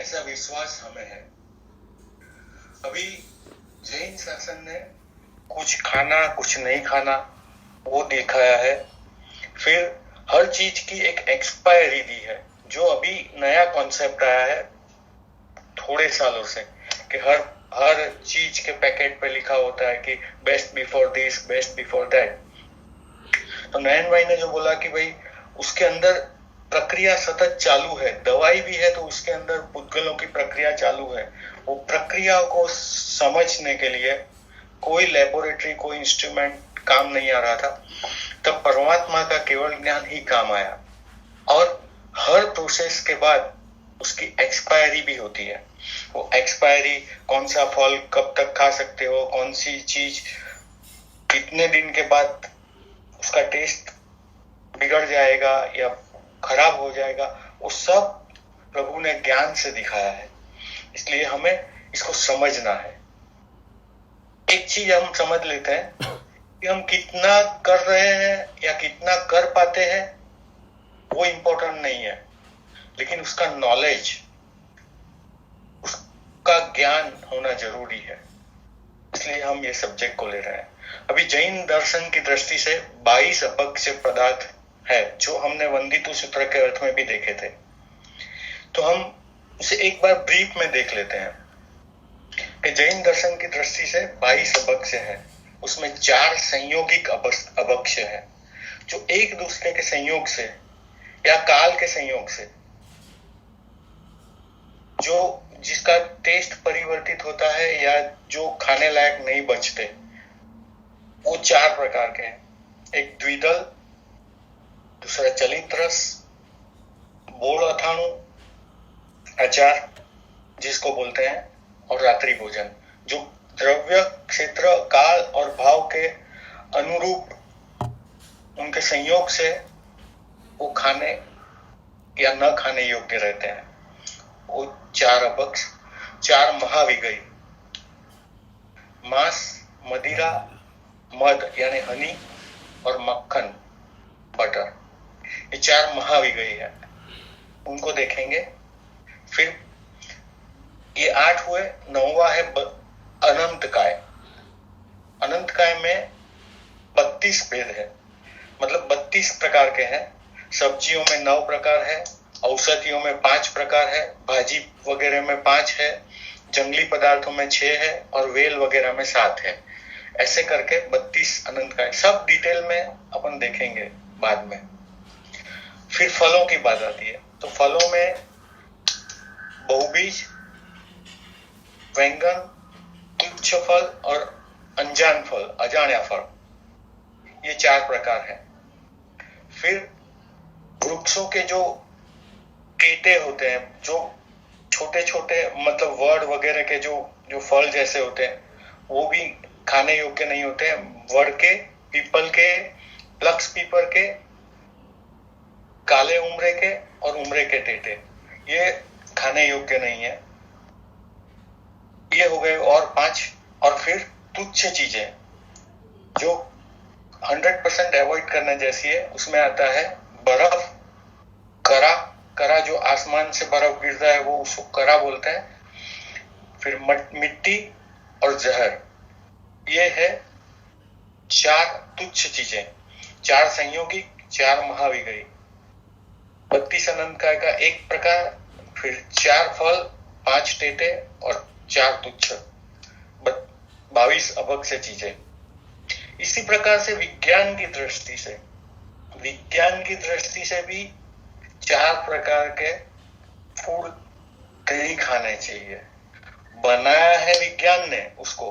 ऐसा विश्वास हमें है। अभी जैन शासन ने कुछ खाना कुछ नहीं खाना वो दिखाया है। फिर हर चीज की एक एक्सपायरी दी है, जो अभी नया कॉन्सेप्ट आया है थोड़े सालों से, कि हर हर चीज के पैकेट पे लिखा होता है कि best before this, best before that. तो नयन भाई ने जो बोला कि भाई उसके अंदर प्रक्रिया सतत चालू है, दवाई भी है तो उसके अंदर पुद्गलों की प्रक्रिया चालू है। वो प्रक्रिया को समझने के लिए कोई लेबोरेटरी, कोई इंस्ट्रूमेंट काम नहीं आ रहा था, तब परमात्मा का केवल ज्ञान ही काम आया। और हर प्रोसेस के बाद उसकी एक्सपायरी भी होती है। वो एक्सपायरी, कौन सा फल कब तक खा सकते हो, कौन सी चीज कितने दिन के बाद उसका टेस्ट बिगड़ जाएगा या खराब हो जाएगा, वो सब प्रभु ने ज्ञान से दिखाया है। इसलिए हमें इसको समझना है। एक चीज हम समझ लेते हैं कि हम कितना कर रहे हैं या कितना कर पाते हैं वो इम्पोर्टेंट नहीं है, लेकिन उसका नॉलेज, उसका ज्ञान होना जरूरी है। इसलिए हम ये सब्जेक्ट को ले रहे हैं। अभी जैन दर्शन की दृष्टि से 22 अपक्ष पदार्थ है, जो हमने वंदितु सूत्र के अर्थ में भी देखे थे। तो हम उसे एक बार ब्रीफ में देख लेते हैं कि जैन दर्शन की दृष्टि से 22 अपक्ष है। उसमें 4 संयोगिक अपक्ष है, जो एक दूसरे के संयोग से या काल के संयोग से, जो जिसका टेस्ट परिवर्तित होता है या जो खाने लायक नहीं बचते, वो 4 प्रकार के हैं। एक द्विदल, दूसरा चलित रस, बोल अथाणु, अचार जिसको बोलते हैं, और रात्रि भोजन, जो द्रव्य, क्षेत्र, काल और भाव के अनुरूप उनके संयोग से वो खाने या न खाने योग्य रहते हैं। वो 4 अपक्ष। 4 महाविगई, मांस, मदिरा, मद यानी हनी और मक्खन, बटर, ये 4 महाविगई है, उनको देखेंगे। फिर ये 8 हुए। 9वां है अनंत काय। अनंत काय में 32 भेद है, मतलब 32 प्रकार के हैं। सब्जियों में 9 प्रकार है, औषधियों में 5 प्रकार है, भाजी वगैरह में 5 है, जंगली पदार्थों में 6 है और वेल वगैरह में 7 है। ऐसे करके 32 अनंत काय, सब डिटेल में अपन देखेंगे बाद में। फिर फलों की बात आती है, तो फलों में बहुबीज, व्यंगन, तुच्छ फल और अनजान फल, अजाण्या फल, ये 4 प्रकार हैं। फिर वृक्षों के जो टेटे होते हैं, जो छोटे छोटे मतलब वर्ड वगैरह के जो फल जैसे होते हैं, वो भी खाने योग्य नहीं होते हैं। वड़ के, पीपल के, प्लक्स पीपर के, काले उमरे के और उमरे के टेटे, ये खाने योग्य नहीं है। ये हो गए और 5। और फिर तुच्छ चीजें जो 100% अवॉइड करने जैसी है, उसमें आता है बर्फ, करा, करा जो आसमान से बर्फ गिरता है वो उसको करा बोलते हैं। फिर मिट्टी और जहर, ये है 4 तुच्छ चीजें। 4 संयोगिक, 4 महाविगई, 32 अनंत काय का 1 प्रकार, फिर 4 फल, 5 टेटे और 4 तुच्छ, 22 अपक्ष चीजें। इसी प्रकार से विज्ञान की दृष्टि से भी 4 प्रकार के फूड नहीं खाने चाहिए। बनाया है विज्ञान ने उसको,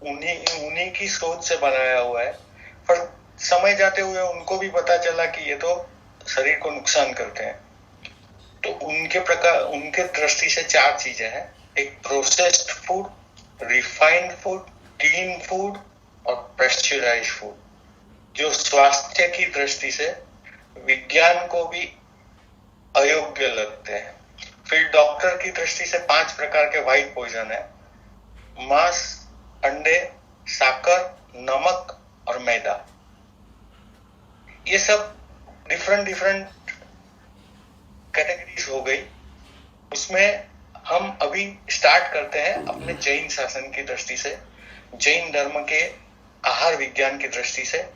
उन्हीं की सोच से बनाया हुआ है, पर समय जाते हुए उनको भी पता चला कि ये तो शरीर को नुकसान करते हैं। तो उनके दृष्टि से 4 चीजें हैं। एक processed food, refined food, clean food और पेस्चराइज्ड फूड, जो स्वास्थ्य की दृष्टि से विज्ञान को भी अयोग्य लगते हैं। फिर डॉक्टर की दृष्टि से 5 प्रकार के व्हाइट पॉइजन है, मांस, अंडे, साकर, नमक और मैदा। ये सब डिफरेंट कैटेगरीज हो गई। उसमें हम अभी स्टार्ट करते हैं अपने जैन शासन की दृष्टि से, जैन धर्म के आहार विज्ञान की दृष्टि से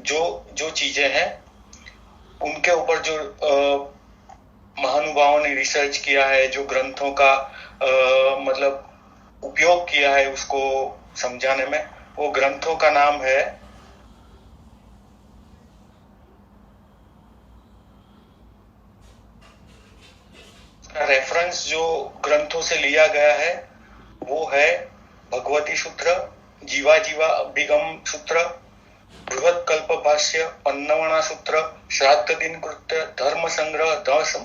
जो जो चीजें हैं उनके ऊपर जो महानुभावों ने रिसर्च किया है, जो ग्रंथों का मतलब उपयोग किया है उसको समझाने में, वो ग्रंथों का नाम है रेफरेंस जो ग्रंथों से लिया गया है वो है भगवती सूत्र, जीवा जीवा अभिगम सूत्र, बृहत कल्प भाष्य, अन्नवणा सूत्र, श्राद्ध दिन कृत्य, धर्म संग्रह,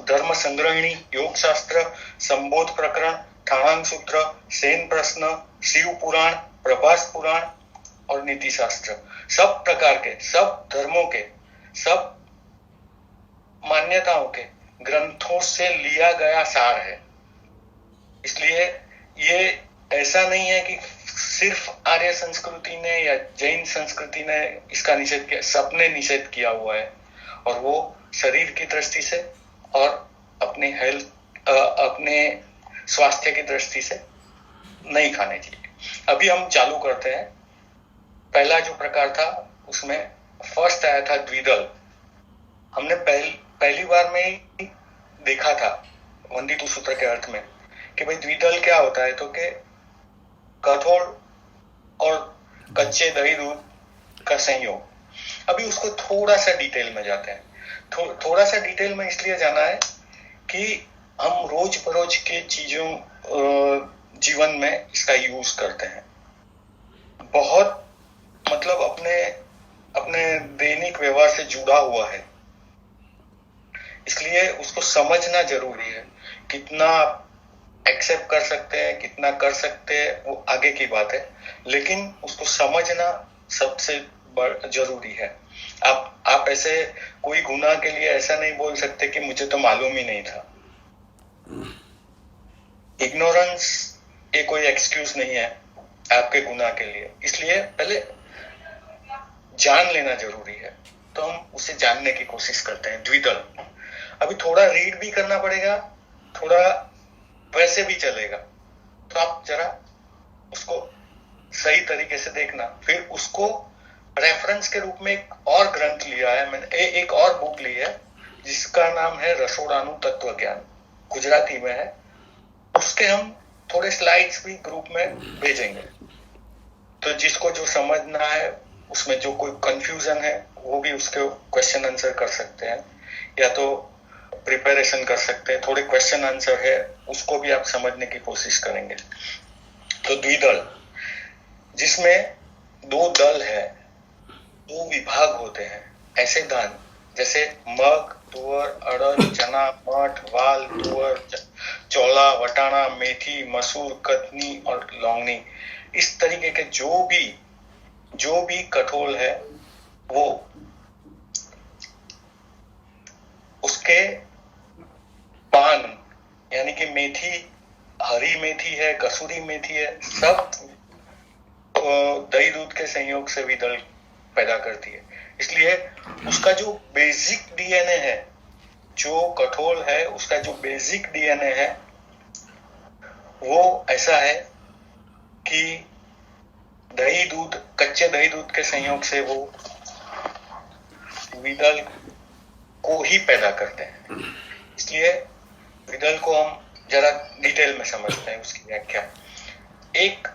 धर्म संग्रहिणी, योग शास्त्र, संबोध प्रकरण, ठाणांग सूत्र, सेन प्रश्न, शिव पुराण, प्रभास पुराण और नीति शास्त्र। सब प्रकार के, सब धर्मों के, सब मान्यताओं के ग्रंथों से लिया गया सार है। इसलिए ये ऐसा नहीं है कि सिर्फ आर्य संस्कृति ने या जैन संस्कृति ने इसका निषेध किया, सबने निषेध किया हुआ है, और वो शरीर की दृष्टि से और अपने हेल्थ अपने स्वास्थ्य की दृष्टि से नहीं खाने चाहिए। अभी हम चालू करते हैं। पहला जो प्रकार था उसमें फर्स्ट आया था द्विदल। हमने पहली बार में ही देखा था वंदितु सूत्र के अर्थ में कि भाई द्विदल क्या होता है, तो कि कठोर और कच्चे दही दूध का संयोग। अभी उसको थोड़ा सा डिटेल में जाते हैं। थोड़ा सा डिटेल में इसलिए जाना है कि हम रोज बरोज के चीजों जीवन में इसका यूज करते हैं, बहुत मतलब अपने दैनिक व्यवहार से जुड़ा हुआ है, इसलिए उसको समझना जरूरी है। कितना एक्सेप्ट कर सकते हैं, कितना कर सकते हैं, वो आगे की बात है, लेकिन उसको समझना सबसे जरूरी है। आप ऐसे कोई गुनाह के लिए ऐसा नहीं बोल सकते कि मुझे तो मालूम ही नहीं था। इग्नोरेंस ये कोई एक्सक्यूज नहीं है आपके गुनाह के लिए, इसलिए पहले जान लेना जरूरी है। तो हम उसे जानने की कोशिश करते हैं। द्विदल अभी थोड़ा रीड भी करना पड़ेगा, थोड़ा वैसे भी चलेगा, तो आप जरा उसको सही तरीके से देखना। फिर उसको रेफरेंस के रूप में एक और ग्रंथ लिया है मैंने, एक और बुक ली है जिसका नाम है रसोड़ानु तत्व ज्ञान, गुजराती में है। उसके हम थोड़े स्लाइड्स भी ग्रुप में भेजेंगे, तो जिसको जो समझना है, उसमें जो कोई कंफ्यूजन है वो भी उसके क्वेश्चन आंसर कर सकते हैं, या तो प्रिपरेशन कर सकते हैं। थोड़े क्वेश्चन आंसर है उसको भी आप समझने की कोशिश करेंगे। तो द्विदल जिसमें दो दल है, दो विभाग होते हैं, ऐसे धान जैसे मग, तुअर, अड़द, चना, मठ, वाल, तुअर, चौला, वटाना, मेथी, मसूर, कतनी और लौंगनी, इस तरीके के जो भी कठोल है वो उसके पान यानी कि मेथी, हरी मेथी है, कसूरी मेथी है, सब दही दूध के संयोग से भी दल पैदा करती है। इसलिए उसका जो बेसिक डीएनए है, जो कठोल है, उसका जो बेसिक डीएनए है वो ऐसा है कि दही दूध, कच्चे दही दूध के संयोग से वो द्विदल को ही पैदा करते हैं। इसलिए द्विदल को हम जरा डिटेल में समझते हैं, उसकी व्याख्या। एक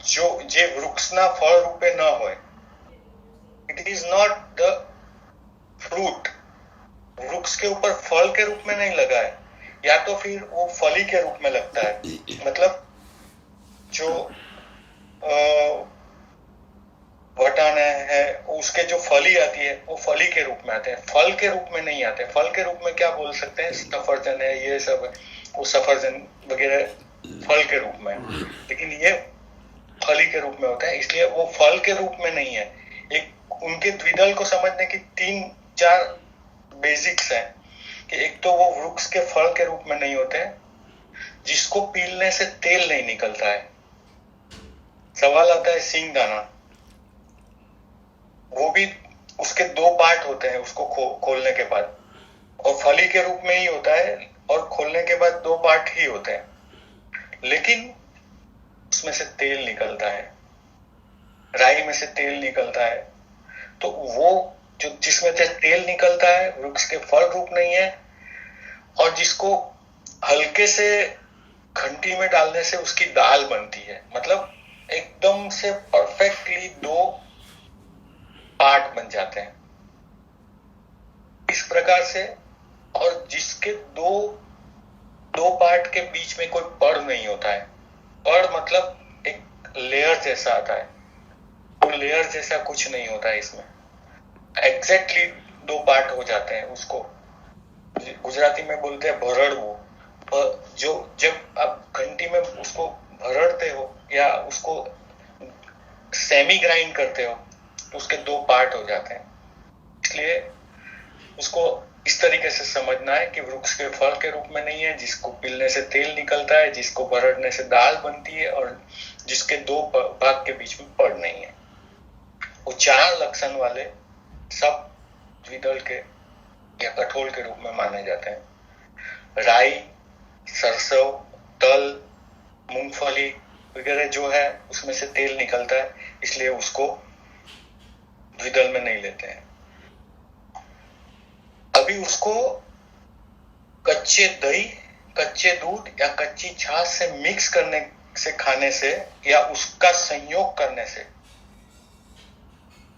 जो जे वृक्षना फल रूपे न होय, it is not the fruit, वृक्ष के ऊपर फल के रूप में नहीं लगा है, या तो फिर वो फली के रूप में लगता है। मतलब जो वटाने है उसके जो फली आती है वो फली के रूप में आते हैं, फल के रूप में नहीं आते। फल के रूप में क्या बोल सकते हैं, सफरजन है, ये सब है, वो सफरजन वगैरह फल के रूप में, लेकिन ये फली के रूप में होता है, इसलिए वो फल के रूप में नहीं है। एक उनके द्विदल को समझने की 3-4 बेसिक्स हैं कि एक तो वो वृक्ष के फल के रूप में नहीं होते हैं, जिसको पीलने से तेल नहीं निकलता है। सवाल आता है सींगदाना, वो भी उसके 2 पार्ट होते हैं उसको खोलने के बाद, और फली के रूप में ही होता है, और खोलने के बाद 2 पार्ट ही होते हैं, लेकिन उसमें से तेल निकलता है, राई में से तेल निकलता है। तो वो जो जिसमें से तेल निकलता है वृक्ष के फल रूप नहीं है, और जिसको हल्के से घंटी में डालने से उसकी दाल बनती है। मतलब एकदम से परफेक्टली 2 पार्ट बन जाते हैं इस प्रकार से। और जिसके दो पार्ट के बीच में कोई पड़ नहीं होता है, पड़ मतलब एक लेयर जैसा आता है, तो लेयर जैसा कुछ नहीं होता है इसमें, एग्जैक्टली 2 पार्ट हो जाते हैं। उसको गुजराती में बोलते हैं भरड़વું। जो जब आप घंटी में उसको भरड़ते हो या उसको सेमी ग्राइंड करते हो तो उसके 2 पार्ट हो जाते हैं। इसलिए उसको इस तरीके से समझना है कि वृक्ष के फल के रूप में नहीं है, जिसको पीलने से तेल निकलता है, जिसको भरड़ने से दाल बनती है, और जिसके 2 भाग के बीच में पड़ नहीं है। वो 4 लक्षण वाले सब द्विदल के या कठोल के रूप में माने जाते हैं। राई, सरसों, तल, मूंगफली वगैरह जो है उसमें से तेल निकलता है, इसलिए उसको द्विदल में नहीं लेते हैं। अभी उसको कच्चे दही, कच्चे दूध या कच्ची छाछ से मिक्स करने से खाने से या उसका संयोग करने से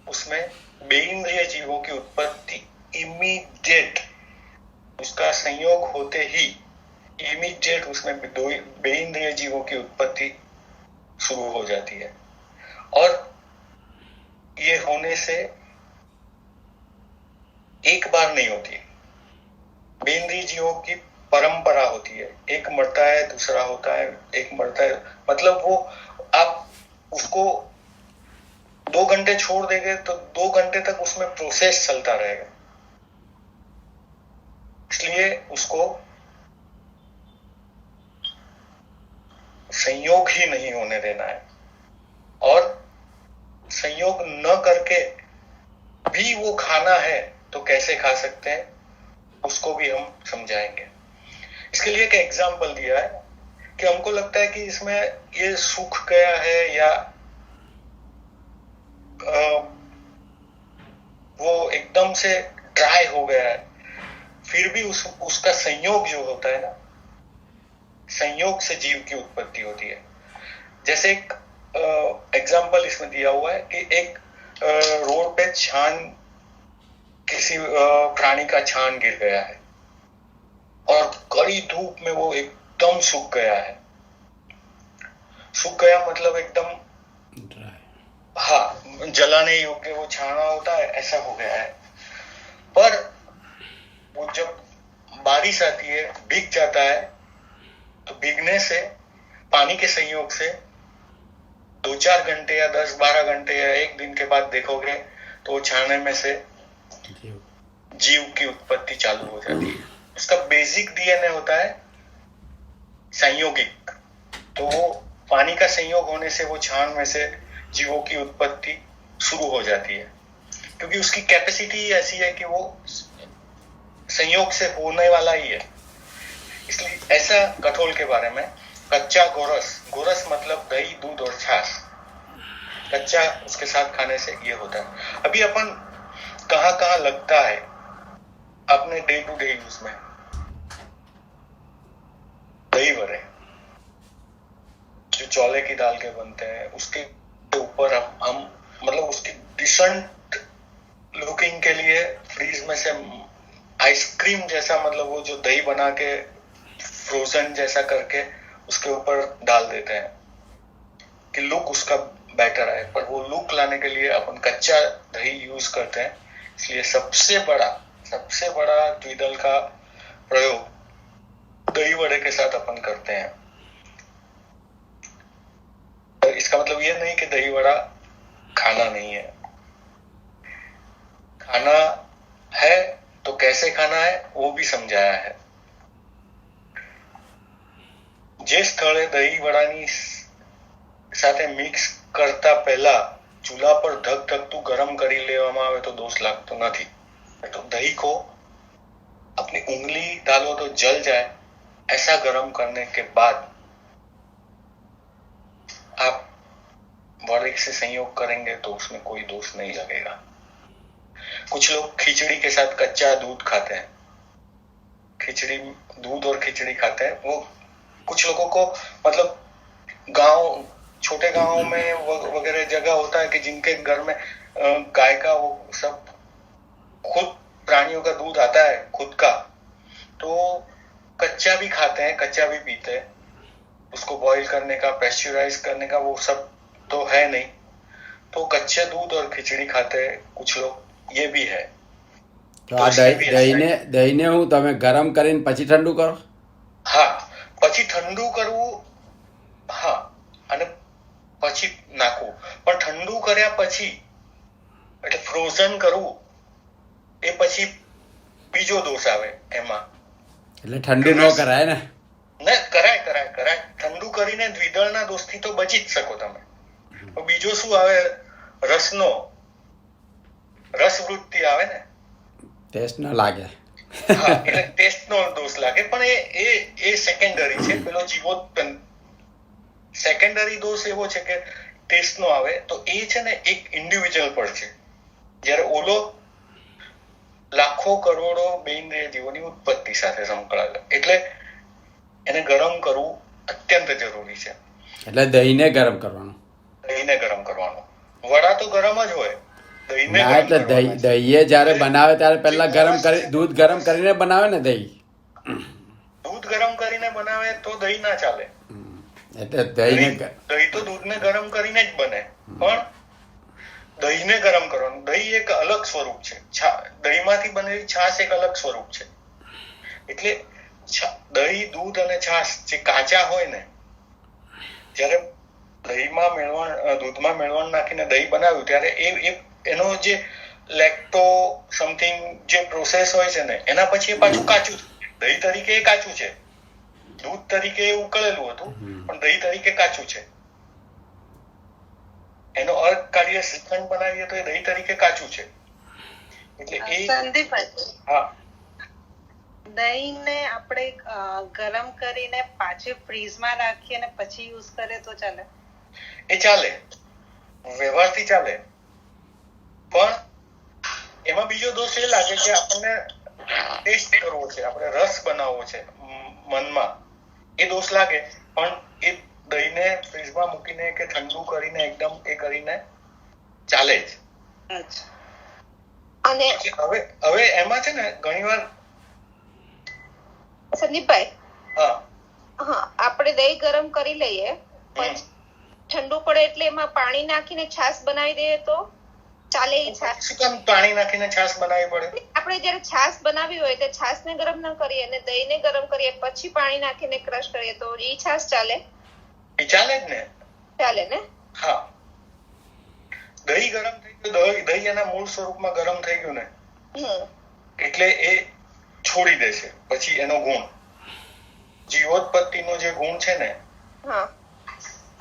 उसमें बेइंद्रिय जीवों की उत्पत्ति इमीडिएट, उसका संयोग होते ही इमीडिएट उसमें बेइंद्रिय जीवों की उत्पत्ति शुरू हो जाती है। और ये होने से एक बार नहीं होती, बेइंद्रिय जीवों की परंपरा होती है। एक मरता है, दूसरा होता है, एक मरता है, मतलब वो आप उसको 2 घंटे छोड़ देंगे तो 2 घंटे तक उसमें प्रोसेस चलता रहेगा। इसलिए उसको संयोग ही नहीं होने देना है, और संयोग न करके भी वो खाना है तो कैसे खा सकते हैं उसको भी हम समझाएंगे। इसके लिए एक एग्जाम्पल दिया है कि हमको लगता है कि इसमें ये सूख गया है या वो एकदम से ड्राई हो गया है, फिर भी उसका संयोग जो होता है ना, संयोग से जीव की उत्पत्ति होती है। जैसे एक एग्जाम्पल इसमें दिया हुआ है कि एक रोड पे छान, किसी प्राणी का छान गिर गया है और कड़ी धूप में वो एकदम सूख गया है। सूख गया मतलब एकदम हाँ, जलाने योग्य वो छाना होता है, ऐसा हो गया है। पर वो जब बारिश आती है, भीग जाता है, तो भीगने से पानी के संयोग से 2-4 घंटे या 10-12 घंटे या 1 दिन के बाद देखोगे तो वो छाने में से जीव की उत्पत्ति चालू हो जाती है। उसका बेसिक डीएनए होता है संयोगिक, तो वो पानी का संयोग होने से वो छान में से जीवों की उत्पत्ति शुरू हो जाती है, क्योंकि उसकी कैपेसिटी ऐसी है कि वो संयोग से होने वाला ही है। इसलिए ऐसा कठोल के बारे में कच्चा गोरस, गोरस मतलब दही, दूध और छाछ, कच्चा उसके साथ खाने से ये होता है। अभी अपन कहाँ लगता है अपने डे टू डे यूज में, दही वड़े जो चौले की दाल के बनते हैं, उसके ऊपर हम मतलब उसकी डिसेंट लुकिंग के लिए फ्रीज में से आइसक्रीम जैसा, मतलब वो जो दही बना के फ्रोजन जैसा करके उसके ऊपर डाल देते हैं कि लुक उसका बेटर आए। पर वो लुक लाने के लिए अपन कच्चा दही यूज करते हैं। इसलिए सबसे बड़ा द्विदल का प्रयोग दही वड़े के साथ अपन करते हैं। तो इसका मतलब ये नहीं कि दही वड़ा खाना नहीं है, खाना है, तो कैसे खाना है वो भी समझाया है। જે સ્થળે દહીં વડાની સાથે મિક્સ કરતા પહેલા ચૂલા પર ધગધગતું ગરમ કરી લેવામાં આવે તો દોષ લાગતો નથી। तो दही को अपनी उंगली डालो तो जल जाए, ऐसा गर्म करने के बाद आप वर्ग से संयोग करेंगे तो उसमें कोई दोष नहीं लगेगा। कुछ लोग खिचड़ी के साथ कच्चा दूध खाते हैं, खिचड़ी, दूध और खिचड़ी खाते हैं। वो कुछ लोगों को मतलब गांव, छोटे गांव में वगैरह जगह होता है कि जिनके घर में गाय का वो सब खुद प्राणियों का दूध आता है खुद का, तो कच्चा भी खाते हैं, कच्चा भी पीते हैं। उसको बॉईल करने का, पेस्चराइज करने का वो सब तो है नहीं, तो कच्चे दूध और खिचड़ी खाते हैं कुछ लोग, ये भी है। તો આ દહીંને હું તમે ગરમ કરીને પછી ઠંડુ કરો? હા, પછી ઠંડુ કરવું, હા, અને પછી નાખવું, પણ ઠંડુ કર્યા પછી એટલે ફ્રોઝન કરવું, એ પછી બીજો દોષ આવે એમાં. એટલે ઠંડુ ન કરાય ને? ને કરાય કરાય કરાય, ઠંડુ કરીને દ્વિદળના દોષથી તો બચી જ શકો તમે. બીજો શું આવે? રસનો, રસવૃત્તિ આવે ને, ટેસ્ટ ન લાગે. હા, એટલે ટેસ્ટનો દોષ લાગે, પણ એ સેકન્ડરી છે. પેલો જીવોત્પન્ન સેકન્ડરી દોષ એવો છે કે ટેસ્ટનો આવે, તો એ છે ને એક ઇન્ડિવિજ્યુઅલ પર છે, જ્યારે ઓલો લાખો કરોડો બેઇન્દ્રિય જીવોની ઉત્પત્તિ સાથે સંકળાયેલો, એટલે એને ગરમ કરવું અત્યંત જરૂરી છે. એટલે દહીંને ગરમ કરવાનું? દહીંને ગરમ કરવાનું. વડા તો ગરમ જ હોય, દહીંને ના, એટલે દહીએ જ્યારે બનાવે ત્યારે પહેલા દૂધ ગરમ કરીને બનાવે ને દહીં? દૂધ ગરમ કરીને બનાવે તો દહીં ના ચાલે. એટલે દહીં તો દૂધને ગરમ કરીને જ બને, પણ દહીંને ગરમ કરવાનું. દહીં એક અલગ સ્વરૂપ છે, દહીંમાંથી બનેલી છાશ એક અલગ સ્વરૂપ છે. એટલે દહીં, દૂધ અને છાશ જે કાચા હોય ને, જ્યારે દૂધમાં મેળવણ નાખીને દહીં બનાવ્યું ત્યારે એનો જે લેક્ટો સમથિંગ જે પ્રોસેસ હોય છે ને, એના પછી એ પાછું કાચું. દહીં તરીકે એ કાચું છે, દૂધ તરીકે એ ઉકળેલું હતું, પણ દહીં તરીકે કાચું છે. એનો અર્ક કાઢીએ, શ્રીખંડ બનાવીએ તો એ દહીં તરીકે કાચું છે. એટલે એ હા, દહીંને આપણે ગરમ કરીને પાછી ફ્રીઝમાં રાખીએ અને પછી યુઝ કરીએ તો ચાલે? એ ચાલે, વ્યવહારથી ચાલે, પણ એમાં બીજો દોષ એ લાગે કે આપણને ટેસ્ટ કરવો છે, આપણે રસ બનાવવો છે મનમાં, એ દોષ લાગે. પણ એ દહીંને ફ્રીઝમાં મૂકીને કે ઠંડુ કરીને એકદમ એ કરીને ચાલે જ. અને હવે એમાં છે ને ઘણીવાર સંદીપભાઈ, હા, આપણે દહીં ગરમ કરી લઈએ, પછી ઠંડુ પડે એટલે એમાં પાણી નાખીને છાશ બનાવી દઈએ તો ચાલે? શું કામ પાણી નાખીને છાશ બનાવવી પડે? આપણે જયારે છાશ બનાવી હોય તો છાશને ગરમ ન કરીએ અને દહીંને ગરમ કરીએ, પછી પાણી નાખીને ક્રશ કરીએ તો એ છાશ ચાલે? એ ચાલે જ ને. ચાલે ને? હા, દહીં ગરમ થઈ ગયું, દહીં એના મૂળ સ્વરૂપમાં ગરમ થઈ ગયું ને, એટલે એ છોડી દે છે પછી એનો ગુણ, જીવોત્પત્તિનો જે ગુણ છે ને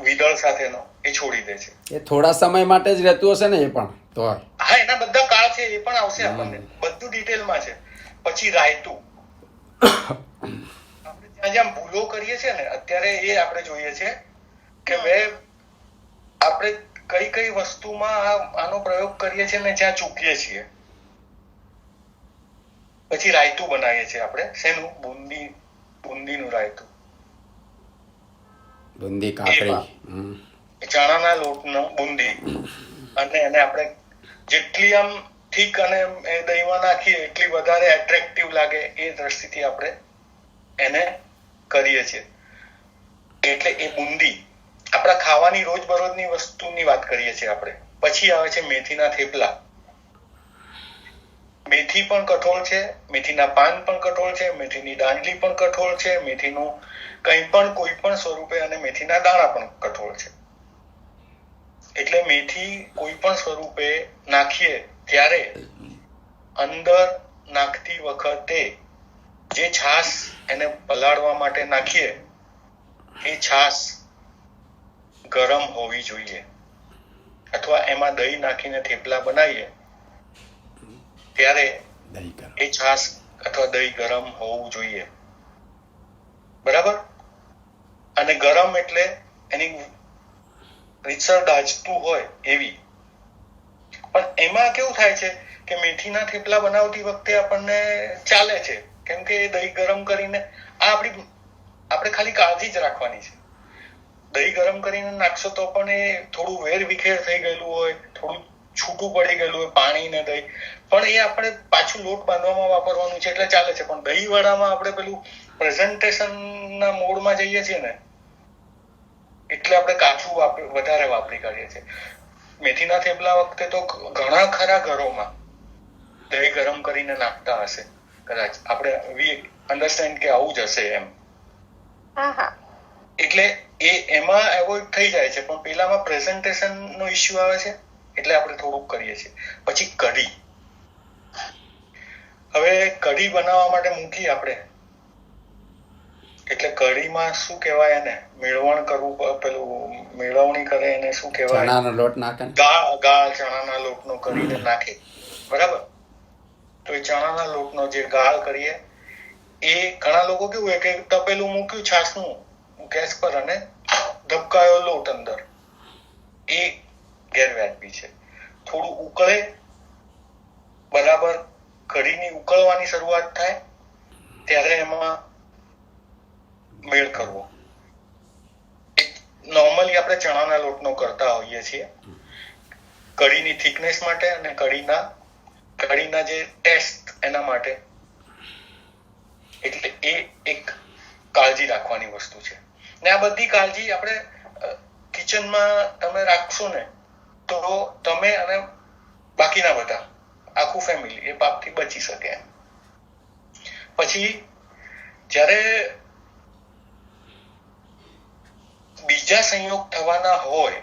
વિદળ સાથેનો, એ છોડી દે છે. એ થોડા સમય માટે જ રહેતું હશે ને? એ પણ તો હા, એના બધા કાળ છે, એ પણ આવશે આપણને, બધું ડિટેલમાં છે. પછી રાયતું, આપણે જ્યાં જ્યાં ભૂલો કરીએ છીએ ને અત્યારે, એ આપણે જોઈએ છે કે આપણે કઈ કઈ વસ્તુમાં આનો પ્રયોગ કરીએ છીએ ને જ્યાં ચૂકીએ છીએ. પછી રાયતું બનાવીએ છીએ આપણે, શેનું? બુંદીનું રાયતું, બુંદી કાકડી, ચણાના લોટનું બુંદી, અને એને આપણે જેટલી આમ ઠીક અને દહીંમાં નાખીએ એટલી વધારે એટ્રેક્ટિવ લાગે, એ દ્રષ્ટિથી આપણે એને કરીએ છીએ. એટલે એ બુંદી આપણા ખાવાની રોજબરોજની વસ્તુની વાત કરીએ છીએ આપણે. પછી આવે છે મેથીના થેપલા. મેથી પણ કઠોળ છે, મેથીના પાન પણ કઠોળ છે, મેથીની દાંડલી પણ કઠોળ છે, મેથીનું કંઈ પણ કોઈ પણ સ્વરૂપે, અને મેથીના દાણા પણ કઠોળ છે. એટલે મેથી કોઈ પણ સ્વરૂપે નાખીએ ત્યારે અંદર નાખતી વખતે જે છાશ એને પલાળવા માટે નાખીએ, એ છાશ ગરમ હોવી જોઈએ. અથવા એમાં દહીં નાખીને થેપલા બનાવીએ ત્યારે એ છાશ અથવા દહીં ગરમ હોવું જોઈએ. બરાબર. અને ગરમ એટલે એની રીતસર દાજતું હોય એવી. પણ એમાં કેવું થાય છે કે મેથીના થેપલા બનાવતી વખતે આપણને ચાલે છે, કેમ કે દહીં ગરમ કરીને આપણે ખાલી કાળજી જ રાખવાની છે. દહીં ગરમ કરીને નાખશો તો પણ એ થોડું વેર વિખેર થઈ ગયેલું હોય, થોડું છૂટું પડી ગયેલું હોય પાણી ને દહીં, પણ એ આપણે પાછું લોટ બાંધવામાં વાપરવાનું છે એટલે ચાલે છે. પણ દહીં વડામાં આપણે પેલું પ્રેઝન્ટેશનના મોડમાં જઈએ છીએ ને, એટલે આપણે કાચું વધારે વાપરી કાઢીએ છીએ. મેથીના થેપલા વખતે તો ઘણા ખરા ઘરોમાં દહીં ગરમ કરીને નાખતા હશે કદાચ. આપણે વી અન્ડરસ્ટેન્ડ કે આવું જ હશે એમ. એટલે એમાં એવોઇડ થઈ જાય છે. પણ પેલામાં પ્રેઝન્ટેશન નો ઇશ્યુ આવે છે એટલે આપણે થોડુંક કરીએ છીએ. પછી કઢી. હવે કઢી બનાવવા માટે મૂકી આપણે, એટલે કઢીમાં શું કહેવાય એને મેળવણ કરવું, પેલું મેળવણી કરે એને શું કહેવાય? ચણાનો લોટ નાખે, ગાળ ચણાના લોટનો કરીને નાખે, બરાબર. તો એ ચણાના લોટનો જે ગાળ કરીએ એ ઘણા લોકો કેવું હોય કે તપેલું મૂક્યું છાસનું ગેસ પર અને ધબકાયો લોટ અંદર, એ ગેરવ્યાજબી છે. થોડું ઉકળે, બરાબર કઢીની ઉકળવાની શરૂઆત થાય ત્યારે એમાં મેળ કરવો. નોર્મલી આપણે ચણાના લોટનો કરતા હોઈએ છીએ કઢીની થિકનેસ માટે અને કઢીના જે ટેસ્ટ એના માટે. એટલે એ એક કાળજી રાખવાની વસ્તુ છે. ને આ બધી કાળજી આપણે કિચનમાં તમે રાખશો ને તો તમે અને બાકીના બધા આખું ફેમિલી એ પાપથી બચી શકે એમ. પછી જ્યારે બીજા સંયોગ થવાના હોય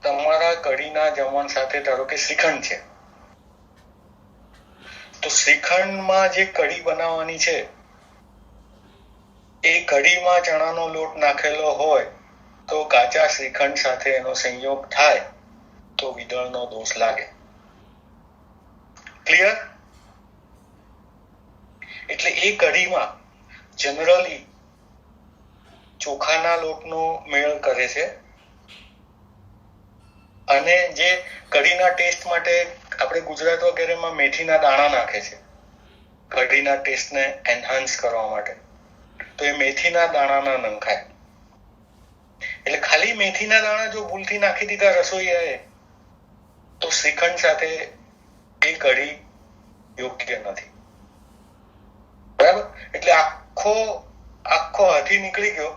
તમારા કઢીના જમણ સાથે, ધારો કે શ્રીખંડ છે, તો શ્રીખંડમાં જે કઢી બનાવવાની છે એ કઢીમાં ચણાનો લોટ નાખેલો હોય તો કાચા શ્રીખંડ સાથે એનો સંયોગ થાય તો વિદળનો દોષ લાગે. ક્લિયર? એટલે એ કઢીમાં જનરલી ચોખાના લોટનો મેળ કરે છે. અને જે કઢીના ટેસ્ટ માટે આપણે ગુજરાત વગેરેમાં મેથીના દાણા નાખે છે કઢીના ટેસ્ટને એન્હાન્સ કરવા માટે, તો એ મેથીના દાણા ના નંખાય. એટલે ખાલી મેથીના દાણા જો ભૂલથી નાખી દીધા રસોઈયાએ તો શ્રીખંડ સાથે એ કઢી યોગ્ય નથી, બરાબર. એટલે આખો હાથી નીકળી ગયો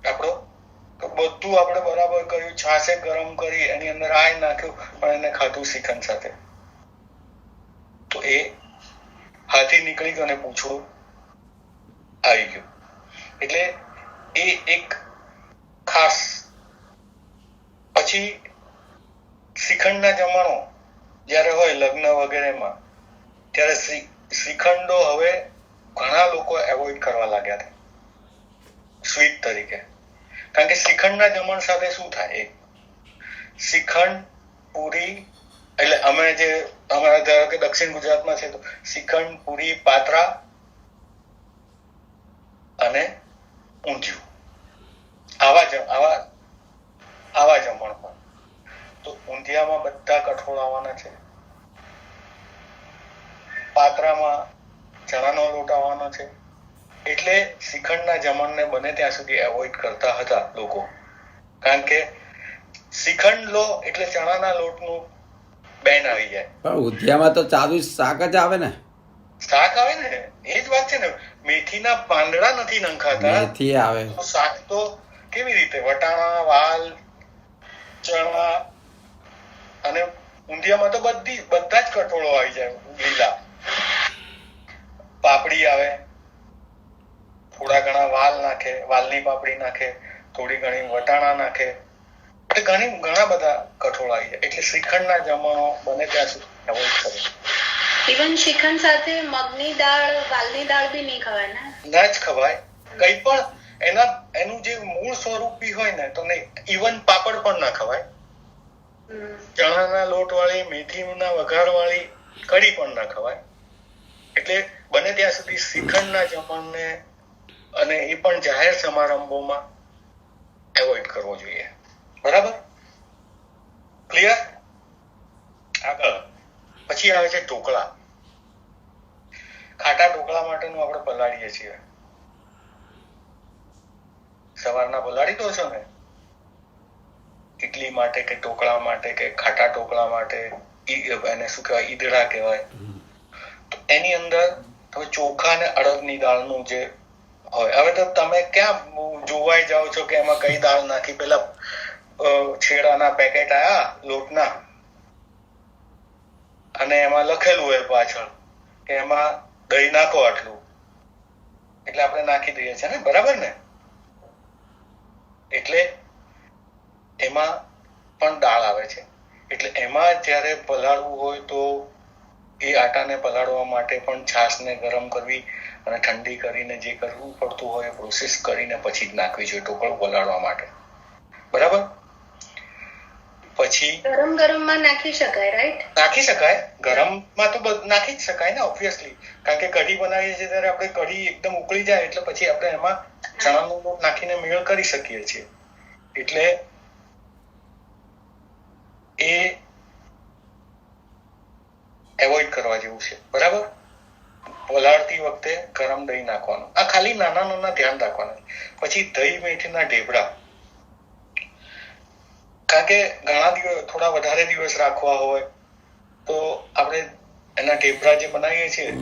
આપણો, તો બધું આપણે બરાબર કર્યું, છાશે ગરમ કરી એની અંદર આ નાખ્યું પણ એને ખાધું શ્રીખંડ સાથે, તો એ હાથી નીકળી ગયો અને પૂંછડું આવી ગયું. એટલે એ એક ખાસ. પછી શ્રીખંડના જમણો જ્યારે હોય લગ્ન વગેરેમાં, ત્યારે શ્રીખંડો હવે ઘણા લોકો એવોઇડ કરવા લાગ્યા હતા સ્વીટ તરીકે. કારણ કે શ્રીખંડના જમણ સાથે શું થાય, એક શ્રીખંડ પૂરી, એટલે અમારા ધારો કે દક્ષિણ ગુજરાતમાં છે તો શ્રીખંડ પૂરી પાત્રા અને ઊંધિયું, આવા જમણ પર. તો ઊંધિયામાં બધા કઠોળ આવવાના છે, પાત્રામાં ચણાનો લોટ આવવાનો છે. એટલે શ્રીખંડના જમણને બને ત્યાં સુધી એવોઇડ કરતા હતા લોકો. કારણ કે શ્રીખંડ લો એટલે ચણાના લોટનું બેન આવી જાય. પણ ઊંધિયામાં તો ચાલુ શાક જ આવે ને. શાક આવે ને, એ જ વાત છે ને. મેથીના પાંદડા નથી નંખાતા, મેથી આવે. તો શાક તો કેવી રીતે? વટાણા, વાલ, ચણા અને ઊંધિયામાં તો બધા જ કઠોળો આવી જાય. લીલા પાપડી આવે, થોડા ઘણા વાલ નાખે, વાલની પાપડી નાખે, થોડી ઘણી વટાણા નાખે, એટલે ઘણા બધા કઠોળ આવી જાય. એટલે શ્રીખંડના જમણો બને ત્યાં સુધી એવોઇડ કરે. ઇવન શ્રીખંડ સાથે મગની દાળ, વાલની દાળ બી નહીં ખવાય ને? ના જ ખવાય. કઈ પણ એનું જે મૂળ સ્વરૂપ બી હોય ને તો નહીં. ઇવન પાપડ પણ ના ખવાય. ચણાના લોટ વાળી, મેથીના વઘાર વાળી કઢી પણ ના ખવાય. એટલે બને ત્યાં સુધી શ્રીખંડના જમણને અને એ પણ જાહેર સમારંભોમાં એવોઇડ કરવો જોઈએ. બરાબર? ક્લિયર? આગળ પછી આવે છે ઢોકળા. ખાટા ઢોકળા માટેનું આપણે પલાળીએ છીએ. સવારના પલાળી દો છો ને, ઇડલી માટે કે ઢોકળા માટે કે ખાટા ઢોકળા માટે, એને શું કહેવાય, ઈદડા કહેવાય. તો એની અંદર તમે ચોખા અને અડદની દાળનું જે હોય, હવે તો તમે ક્યાં જોવાઈ જાઓ છો કે એમાં કઈ દાળ નાખી. પેલા છેડાના પેકેટ આયા લોટના, અને એમાં લખેલું હોય પાછળ કે એમાં દહીં નાખો આટલું, એટલે આપણે નાખી દઈએ છીએ ને. બરાબર ને? એટલે એમાં પણ દાળ આવે છે. એટલે એમાં જ્યારે પલાળવું હોય તો એ આટાને પલાળવા માટે પણ છાશને ગરમ કરવી અને ઠંડી કરીને જે કરવું પડતું હોય એ પ્રોસેસ કરીને પછી જ નાખવી જોઈએ ઢોકળું પલાળવા માટે. બરાબર? પછી ગરમમાં નાખી શકાય, રાઈટ? નાખી શકાય. ગરમમાં તો નાખી જ શકાય ને, ઓબ્વિયસલી. કારણ કે કઢી બનાવીએ છીએ ત્યારે આપણે કઢી એકદમ ઉકળી જાય એટલે પછી આપણે એમાં ચણાનો લોટ નાખીને મેળ કરી શકીએ છીએ. એટલે એ એવોઇડ કરવા જેવું છે. બરાબર? પલાળતી વખતે ગરમ દહીં નાખવાનું. આ ખાલી નાના નાના ધ્યાન રાખવાના. પછી દહીં મેથીના ઢેબરા. કારણ કે ઘણા દિવસ, થોડા વધારે દિવસ રાખવા હોય તો આપણે એના ઢેબરા જે બનાવીએ છીએ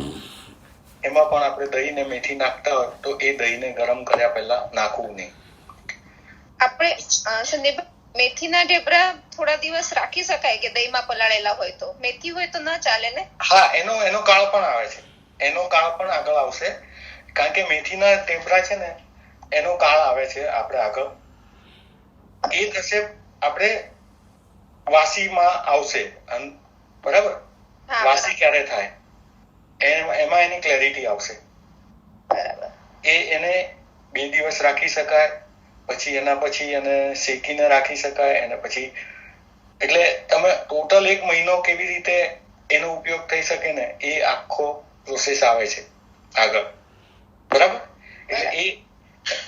એમાં પણ આપણે દહીં ને મેથી નાખતા હોય તો એ દહીંને ગરમ કર્યા પહેલા નાખવું નહીં. આપણે સંદીપ, મેથીના ઢેબરા થોડા દિવસ રાખી શકાય કે દહીંમાં પલાળેલા હોય તો? મેથી હોય તો ના ચાલે ને? હા, એનો કાળ પણ આવે છે. એનો કાળ પણ આગળ આવશે. કારણ કે મેથીના ઢેબરા છે ને, એનો કાળ આવે છે આપણે આગળ. એ થશે આપણે વાસીમાં આવશે. બરાબર? વાસી ક્યારે થાય એમાં એની ક્લેરિટી આવશે. બરાબર. એને 2 દિવસ રાખી શકાય, પછી એના પછી એને શેકીને રાખી શકાય, એને પછી, એટલે તમે ટોટલ 1 મહિનો કેવી રીતે એનો ઉપયોગ થઈ શકે ને એ આખો પ્રોસેસ આવે છે આગળ. બરાબર? એટલે એ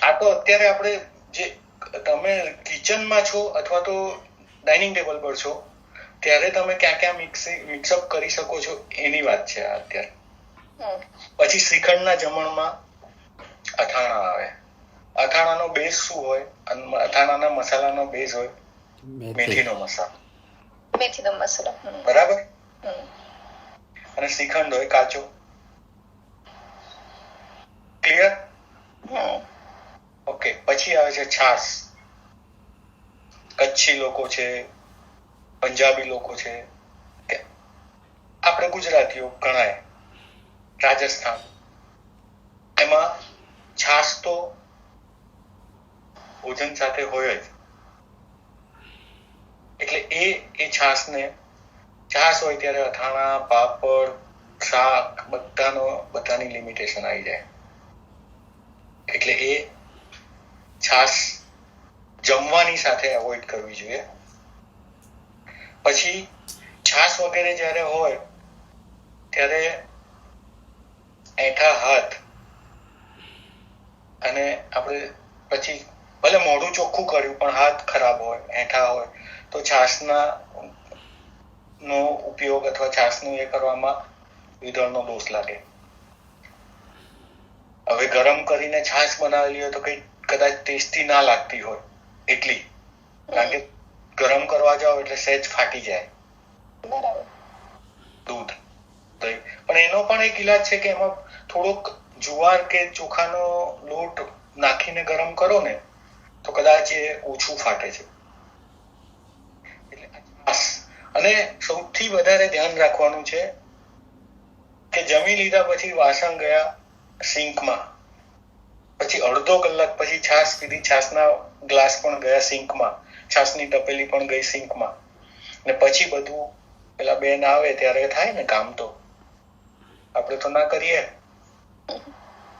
આ તો અત્યારે આપણે જે તમે કિચનમાં છો અથવા તો ડાઇનિંગ ટેબલ પર છો ત્યારે તમે ક્યાં ક્યાં મિક્સઅપ કરી શકો છો એની વાત છે આ અત્યારે. પછી શ્રીખંડના જમણમાં અથાણા આવે. અથાણાનો બેઝ શું હોય? અથાણાના મસાલાનો બેઝ હોય મેથીનો મસાલો. મેથીનો મસાલો. બરાબર? અને શ્રીખંડ હોય કાચો. ક્લિયર? ઓકે. પછી આવે છે છાશ. કચ્છી લોકો છે, પંજાબી લોકો છે, આપણે ગુજરાતીઓ ઘણાય, રાજસ્થાન, એમાં છાશ તો ભોજન સાથે હોય જ. એટલે એ છાશને, છાશ હોય ત્યારે અથાણા, પાપડ, શાક બધાની લિમિટેશન આવી જાય. એટલે એ છાશ જમવાની સાથે એવોઇડ કરવી જોઈએ. પછી છાશ વગેરે જ્યારે હોય ત્યારે એઠા હાથ અને આપણે પછી ભલે મોઢું ચોખ્ખું કર્યું પણ હાથ ખરાબ હોય, એઠા હોય તો છાશના નો ઉપયોગ અથવા છાશનું એ કરવામાં ઈંધણનો દોષ લાગે. હવે ગરમ કરીને છાશ બનાવેલી હોય તો કઈ કદાચ ટેસ્ટી ના લાગતી હોય એટલી, કારણ કે ગરમ કરવા જાઓ એટલે સહેજ ફાટી જાય. બરાબર. દૂધ, દહીં. પણ એનો પણ એક ઈલાજ છે કે એમાં થોડોક જુવાર કે ચોખાનો લોટ નાખીને ગરમ કરો ને તો કદાચ એ ઓછું ફાટે છે. અને સૌથી વધારે ધ્યાન રાખવાનું છે કે જમી લીધા પછી વાસણ ગયા સિંકમાં, પછી અડધો કલાક પછી છાશ પીધી, છાશના ગ્લાસ પણ ગયા સિંકમાં, છાશની તપેલી પણ ગઈ સિંકમાં, ને પછી બધું પેલા બેન આવે ત્યારે થાય ને કામ, તો આપણે તો ના કરીએ.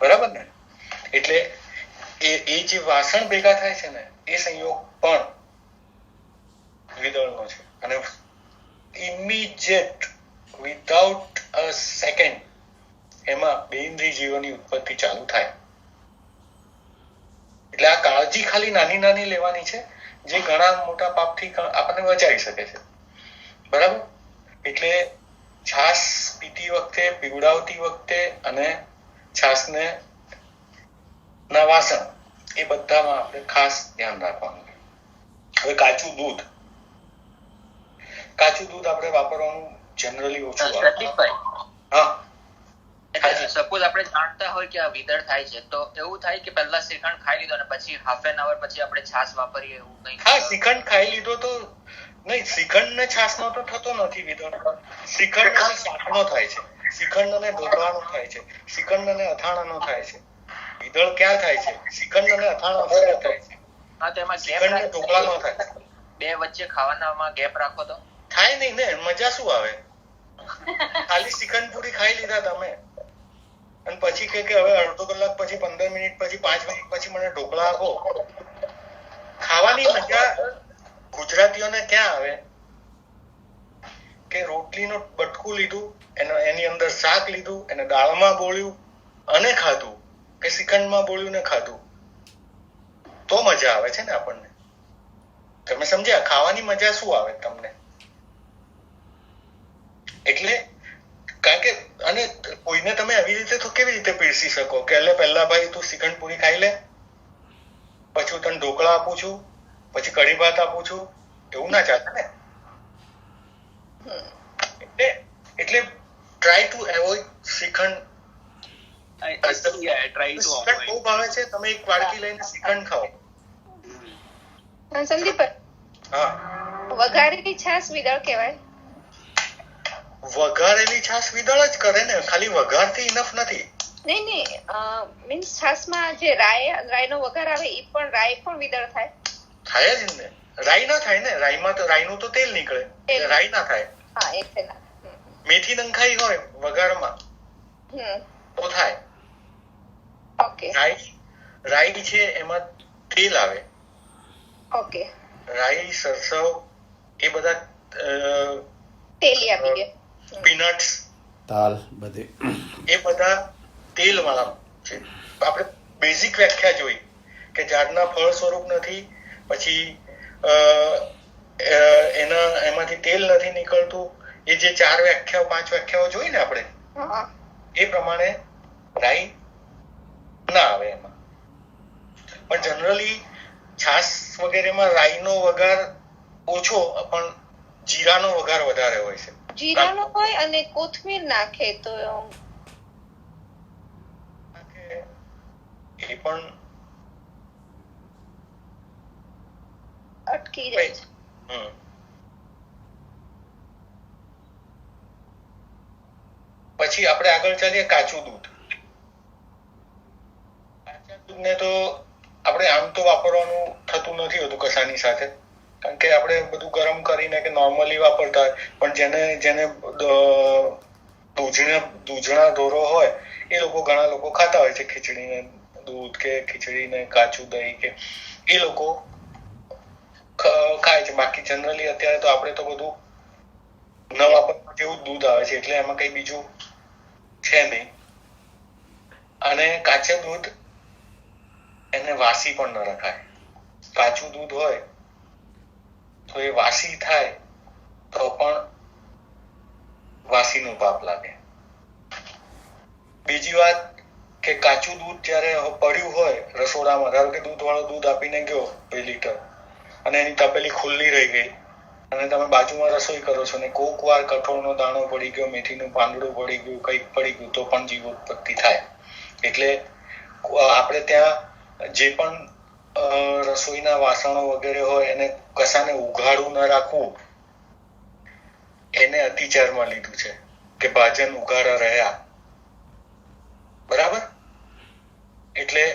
બરાબર ને? એટલે એ જે વાસણ ભેગા થાય છે ને એ સંયોગ પણ દ્વિદળનો છે. અને ઇમિડિયેટ વિધાઉટ અ સેકન્ડ એમાં બેઇન્દ્રિય જીવોની ઉત્પત્તિ ચાલુ થાય. એટલે આ કાળજી ખાલી નાની નાની લેવાની છે, જે ઘણા મોટા પાપથી આપણને બચાવી શકે છે. બરાબર? એટલે છાસ પીતી વખતે, પીવડાવતી વખતે અને છાસને ના વાસણ એ બધામાં આપણે ખાસ ધ્યાન રાખવાનું. હવે કાચું દૂધ આપણે વાપરવાનું જનરલી ઓછું. પ્રદીપભાઈ, હા, સપોઝ આપણે જાણતા હોય કે આ વિદળ થાય છે, તો એવું થાય કે પહેલા શ્રીખંડ ખાઈ લીધો અને પછી હાફ એન અવર પછી આપણે છાસ વાપરીએ એવું કંઈ? હા, શ્રીખંડ ખાઈ લીધો તો નહીં. શ્રીખંડ ને છાસનો તો થતો નથી વિદળ. શ્રીખંડ અને શાકનો થાય છે, શ્રીખંડ અને ઢોકળાનો થાય છે, શ્રીખંડ અને અથાણાનો થાય છે. વિદળ ક્યાં થાય છે? શ્રીખંડ અને અથાણા થાય છે. હા, તો એમાં શ્રીખંડ ને ઢોકળાનો થાય. બે વચ્ચે ખાવાનામાં ગેપ રાખો તો થાય નહીં ને, મજા શું આવે? ખાલી શ્રીખંડ પૂરી ખાઈ લીધા તમે અને પછી કે હવે અડધો કલાક પછી, 15 મિનિટ પછી, 5 મિનિટ પછી મને ઢોકળા આપો. ખાવાની મજા ગુજરાતીઓને ક્યાં આવે કે રોટલીનું બટકું લીધું, એની અંદર શાક લીધું, એને દાળમાં બોળ્યું અને ખાધું, કે શ્રીખંડમાં બોળ્યું ને ખાધું, તો મજા આવે છે ને આપણને. તમે સમજ્યા? ખાવાની મજા શું આવે તમને? એટલે કારણ કે અને કોઈને તમે આવી રીતે તો કેવી રીતે પીરસી શકો કે એટલે પહેલા ભાઈ તું શ્રીખંડ પૂરી ખાઈ લે, પછી હું તને ઢોકળા આપું છું, પછી કઢી ભાત આપું છું, એવું ના ચાલે ને. એટલે try to avoid shrikhand. Shrikhand બહુ ભાવે છે, તમે એક વાડકી લઈને શ્રીખંડ ખાઓ. સંદીપ, હા, વઘારેલી છાશ વિદળ કહેવાય? વઘારેલી છાશ વિદળ જ કરે ને, ખાલી વઘારથી ઇનફ નથી. નહીં, મીન્સ છાશમાં જે રાઈનો વઘાર આવે એ પણ રાઈ પણ વિદળ થાય? થાય જ ને. રાઈ ના થાય ને, રાઈમાં તો રાઈનું તો તેલ નીકળે, રાઈ ના થાય. હા, એ થયેલા. મેથી નંખાઈ હોય વઘારમાં તો થાય. ઓકે, રાઈ છે એમાં તેલ આવે. ઓકે, રાઈ, સરસવ એ બધા તેલિયા બીજે પીનટ્સ, તાલ બધી એ બધા તેલ વાળા છે. આપણે બેઝિક વ્યાખ્યા જોઈ કે ઝાડના ફળ સ્વરૂપ નથી, પછી એમાંથી તેલ નથી નીકળતું. એ જે 4 વ્યાખ્યાઓ 5 વ્યાખ્યાઓ જોઈ ને આપણે, એ પ્રમાણે રાઈ ના આવે એમાં. પણ જનરલી છાસ વગેરેમાં રાઈનો વઘાર ઓછો, પણ જીરાનો વઘાર વધારે હોય છે. જીરાનો હોય અને કોથમીર નાખે તો એ પણ અટકી જાય છે. પછી આપણે આગળ ચાલીએ કાચું દૂધ. કાચા દૂધને તો આપણે આમ તો વાપરવાનું થતું નથી હોતું કશાની સાથે, કારણ કે આપણે બધું ગરમ કરીને કે નોર્મલી વાપરતા હોય. પણ જેને દૂધણા ઢોરો હોય એ લોકો, ઘણા લોકો ખાતા હોય છે ખીચડીને દૂધ કે ખીચડીને કાચું દહીં કે એ લોકો ખાય છે. બાકી જનરલી અત્યારે તો આપણે તો બધું ન વાપરવા જેવું દૂધ આવે છે, એટલે એમાં કઈ બીજું છે નહીં. અને કાચા દૂધ એને વાસી પણ ન રખાય. કાચું દૂધ હોય તો એ વાસી થાય તો પણ વાસીનું પાપ લાગે. બીજી વાત કે કાચું દૂધ જયારે પડ્યું હોય રસોડામાં, ધારો કે દૂધવાળો દૂધ આપીને ગયો 2 લીટર અને એની તપેલી ખુલ્લી રહી ગઈ અને તમે બાજુમાં રસોઈ કરો છો ને કોક વાર કઠોળનો દાણો પડી ગયો, મેથીનું પાંદડું પડી ગયું, કંઈક પડી ગયું, તો પણ જીવ ઉત્પત્તિ થાય. એટલે આપણે ત્યાં જે પણ રસોઈના વાસણો વગેરે હોય એને કશાને ઉઘાડું ન રાખવું, એને અતિચારમાં લીધું છે કે ભાજન ઉઘાડા રહ્યા. બરાબર? એટલે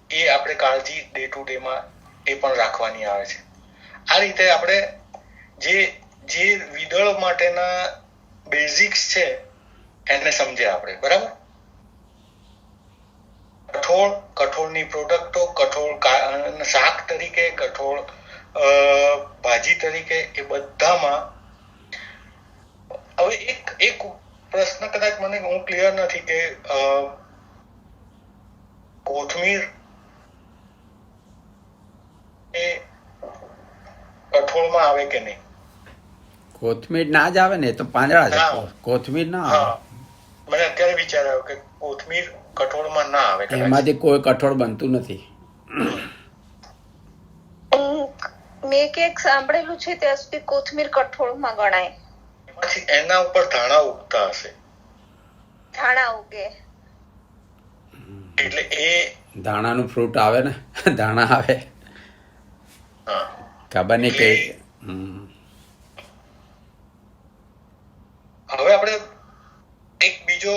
એ આપણે કાળજી ડે ટુ ડે માં એ પણ રાખવાની આવે છે. આ રીતે આપણે જે વિદળ માટેના બેઝિક્સ છે એને સમજ્યા આપણે. બરાબર? કઠોળની પ્રોડક્ટો, કઠોળ શાક તરીકે, કઠોળ ભાજી તરીકે, એ બધામાં હવે એક પ્રશ્ન કદાચ હું ક્લિયર નથી કે કોથમીર કઠોળમાં આવે કે નહીં? કોથમીર ના જ આવે ને, એ તો પાંદડા છે. ના. કોથમીર ના હા, આવે. મને અત્યારે વિચાર આવ્યો કે કોથમીર કઠોળમાં ના આવે કદાચ. એમાંથી કોઈ કઠોળ બનતું નથી. મેં ક્યાંક સાંભળેલું છે ત્યાં સુધી કોથમીર કઠોળમાં ગણાય. એમાંથી એના ઉપર ધાણા ઉગતા હશે, ધાણા ઉગે. એટલે એ ધાણાનું ફ્રૂટ આવે ને, ધાણા આવે. હા. ખબર નહીં કે હવે આપણે એક બીજો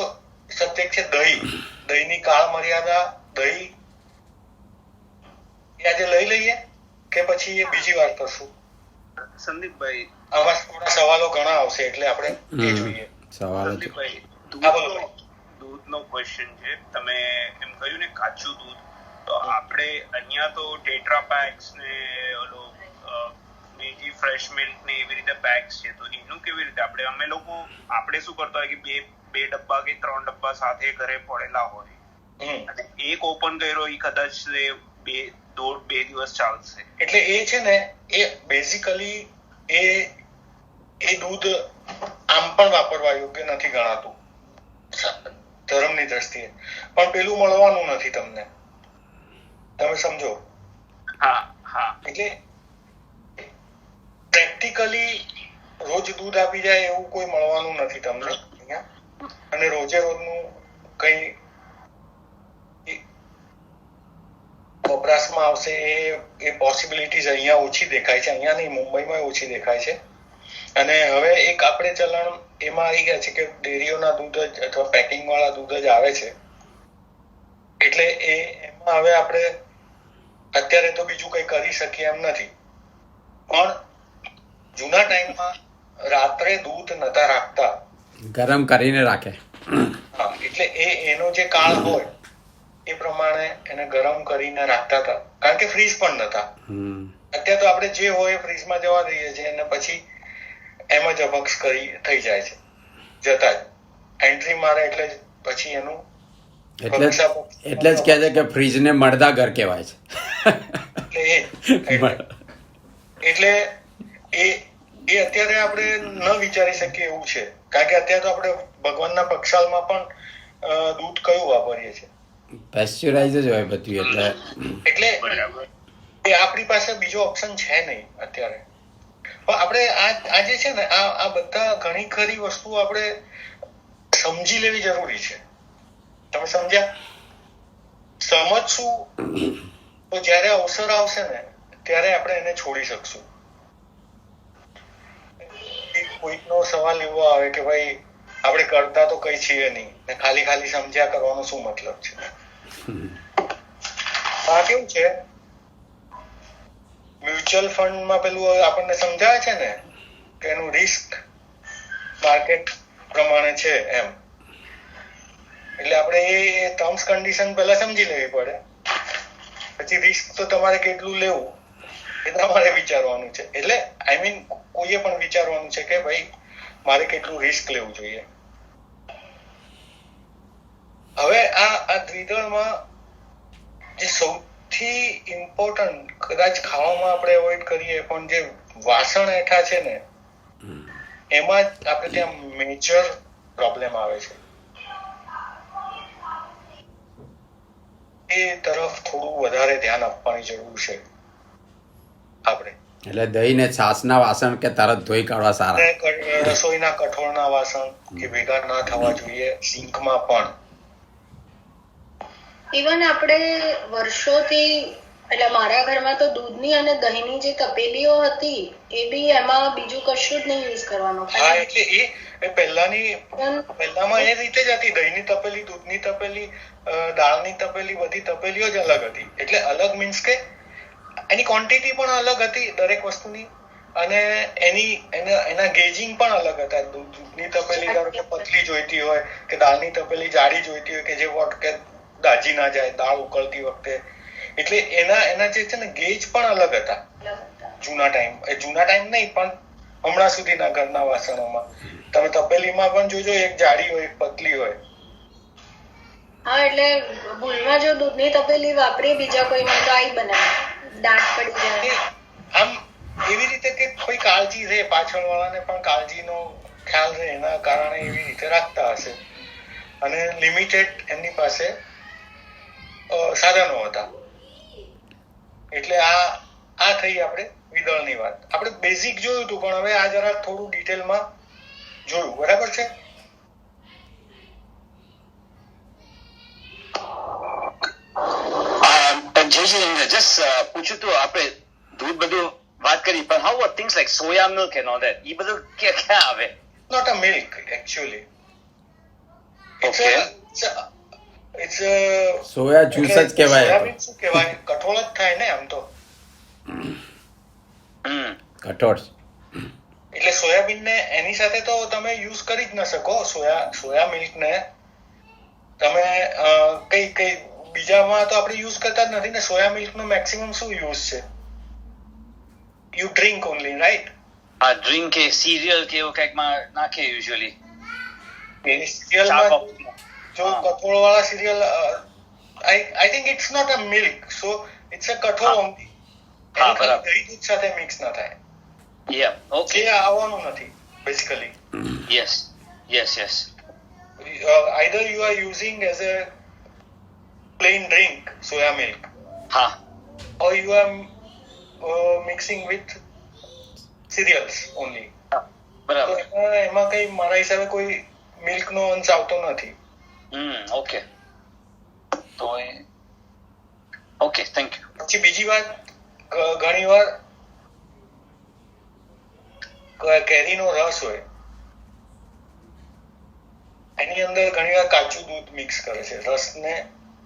સબ્જેક્ટ છે દહીં. દહીંની કાળ મર્યાદા. દહીં એ આજે લઈ લઈએ કે પછી એ બીજી વાર કરશું? સંદીપભાઈ, આમાં થોડા સવાલો ઘણા આવશે એટલે આપણે એ જોઈએ. સવાલ જ. સંદીપભાઈ, હા, બોલો. દૂધનો ક્વેશ્ચન છે. તમે એમ કહ્યું ને કાચું દૂધ, તો આપણે અહીંયા તો ટેટ્રા પેક્સ ને ઓલો મેજી ફ્રેશ મિલ્ક ને એવી રીતે પેક્સ છે, તો એનું કેવી રીતે અમે લોકો શું કરતા હોય કે બે ડબ્બા કે 3 ડબ્બા સાથે ઘરે પડેલા હોય અને એક ઓપન કર્યો એ કદાચ બે દિવસ ચાલશે. એટલે એ છે ને, એ બેઝિકલી એ દૂધ આમ પણ વાપરવા યોગ્ય નથી ગણાતું ધર્મની દ્રષ્ટિએ, પણ પેલું મળવાનું નથી તમને. તમે સમજો? હા હા. એટલે પ્રેક્ટિકલી રોજ દૂધ આપી જાય એવું કોઈ મળવાનું નથી તમને અહીંયા, અને રોજે રોજનું કઈ વપરાશમાં આવશે એ પોસિબિલિટીઝ અહીંયા ઓછી દેખાય છે. અહીંયા નહીં, મુંબઈમાં ઓછી દેખાય છે. અને હવે એક આપણે ચલણ એમાં આવી ગયા છે કે ડેરીઓના દૂધ જ અથવા પેકિંગ વાળા દૂધ જ આવે છે. એટલે એમાં હવે આપણે અત્યારે તો બીજું કઈ કરી શકીએ એમ નથી. પણ જૂના ટાઈમમાં રાત્રે દૂધ નતા રાખતા, ગરમ કરીને રાખે. હા, એટલે એનો જે કાળ હોય એ પ્રમાણે એને ગરમ કરીને રાખતા હતા, કારણ કે ફ્રીજ પણ નતા. અત્યારે તો આપણે જે હોય ફ્રીજમાં જવા દઈએ છીએ અને પછી એમ જ અભક્ષ થઈ જાય છે. જતા જ એન્ટ્રી મારે એટલે પછી એનું એટલે જ કહે છે કે ફ્રીજને મળદા ઘર કહેવાય છે. એટલે એ અત્યારે આપણે ન વિચારી શકીએ એવું છે, કારણ કે અત્યારે તો આપણે ભગવાનના પક્ષાલમાં પણ દૂધ કયું વાપરીએ છીએ? પેસ્ચ્યુરાઇઝ જ હોય બધું. એટલે એ આપણી પાસે બીજો ઓપ્શન છે નહીં અત્યારે. પણ આપણે આજે છે ને આ બધા ઘણી ખરી વસ્તુ આપણે સમજી લેવી જરૂરી છે. તમે સમજ્યા? સમજશું તો જ્યારે અવસર આવશે ને ત્યારે આપણે એને છોડી શકશું. કોઈકનો સવાલ એવો આવે કે ભાઈ આપણે કરતા તો કઈ છીએ નહીં ને ખાલી સમજ્યા કરવાનો શું મતલબ છે? આ કેવું છે, મ્યુચ્યુઅલ ફંડમાં પેલું આપણને સમજાવે છે ને કે એનું રિસ્ક માર્કેટ પ્રમાણે છે એમ. એટલે આપણે એ ટર્મ્સ કન્ડિશન પહેલા સમજી લેવી પડે, પછી રિસ્ક તો તમારે કેટલું લેવું એ તમારે વિચારવાનું છે. એટલે આઈ મીન કોઈએ પણ વિચારવાનું છે કે ભાઈ મારે કેટલું રિસ્ક લેવું જોઈએ. હવે આ દ્વિદળમાં જે સૌથી ઇમ્પોર્ટન્ટ કદાચ ખાવામાં આપણે એવોઇડ કરીએ પણ જે વાસણ હેઠા છે ને એમાં જ આપણે ત્યાં મેજર પ્રોબ્લેમ આવે છે. એ તરફ થોડું વધારે ધ્યાન આપવાની જરૂર છે આપણે. એટલે દહીં ને છાસના વાસણ કે તરત ધોઈ કાઢવા સારા. રસોઈના કઠોળના વાસણ કે ભેગા ના થવા જોઈએ. સિંકમાં પણ ઇવન આપણે વર્ષોથી, એટલે મારા ઘરમાં તો દૂધની અને દહીંની જે તપેલીઓ હતી એ બી એમાં બીજું કશું જ નહીં યુઝ કરવાનું. હા, એટલે એ પહેલામાં એ રીતે જ હતી. દહીંની તપેલી, દૂધની તપેલી, દાળની તપેલી, બધી તપેલીઓ જ અલગ હતી. એટલે અલગ મીન્સ કે એની ક્વોન્ટિટી પણ અલગ હતી દરેક વસ્તુની, અને એના ગેજિંગ પણ અલગ હતા. દૂધની તપેલી ધારો કે પતલી જોઈતી હોય કે દાળની તપેલી જાડી જોઈતી હોય કે જે કે દાજી ના જાય દાળ ઉકળતી વખતે. એટલે એના જે છે ને ગેજ પણ અલગ હતા જૂના ટાઈમ નહીં પણ હમણાં સુધીના ઘરના વાસણોમાં. તમે તપેલીમાં પણ જોજો, એક જાડી હોય એક પતલી હોય. હા, એટલે ભૂલમાં જો દૂધની તપેલી વાપરી બીજા કોઈમાં તો આઈ બનાવે, દાંત પડી જાય. આમ એવી રીતે કે કોઈ કાળજી રહે, પાછળ વાળાને પણ કાળજીનો ખ્યાલ રહે, એના કારણે એવી રીતે રાખતા હશે. અને લિમિટેડ એમની પાસે સાધનો હતા. એટલે આ થઈ આપણે વિદળની વાત. આપણે બેઝિક જોયું હતું, પણ હવે આ જરા થોડું ડિટેલમાં જોયું. બરાબર છે? જસ્ટ પૂછ્યું તો આપણે દૂધ બધું વાત કરી, પણ how are things like soya milk and all that, એ બધું ક્યાં આવે? Not a milk actually. Okay. It's soya juice જ કહેવાય. સોયાબીન શું કહેવાય? કઠોળ જ થાય ને આમ તો. કઠોળ. એટલે સોયાબીનને એની સાથે તો તમે યુઝ કરી જ ન શકો. સોયા મિલ્કને તમે કઈ બીજામાં તો આપણે યુઝ કરતા જ નથી ને. સોયા મિલ્કનો મેક્સિમમ શું યુઝ છે? You drink only, right? આ ડ્રિંક કે સિરિયલ કે એવું કંઈકમાં નાખે યુઝ્યુઅલી. સિરિયલમાં જો કઠોળ વાળા cereal, I think it's not a milk, so it's a કઠોળ ઓનલી. હા, બરાબર. દહીં દૂધ સાથે મિક્સ ના થાય. Yeah okay. જે આવવાનું નથી basically. Yes. Either you are using as a plain drink soya milk, હા, or you are mixing with cereals only. બરાબર. તો એમાં કઈ મારા હિસાબે કોઈ મિલ્ક નો અંશ આવતો નથી. ઓકે. તો ઓકે, થેન્ક યુ. પછી બીજી વાત, ઘણી વાર કેરીનો રસ હોય, એની અંદર ઘણી વાર કાચું દૂધ મિક્સ કરે છે રસને.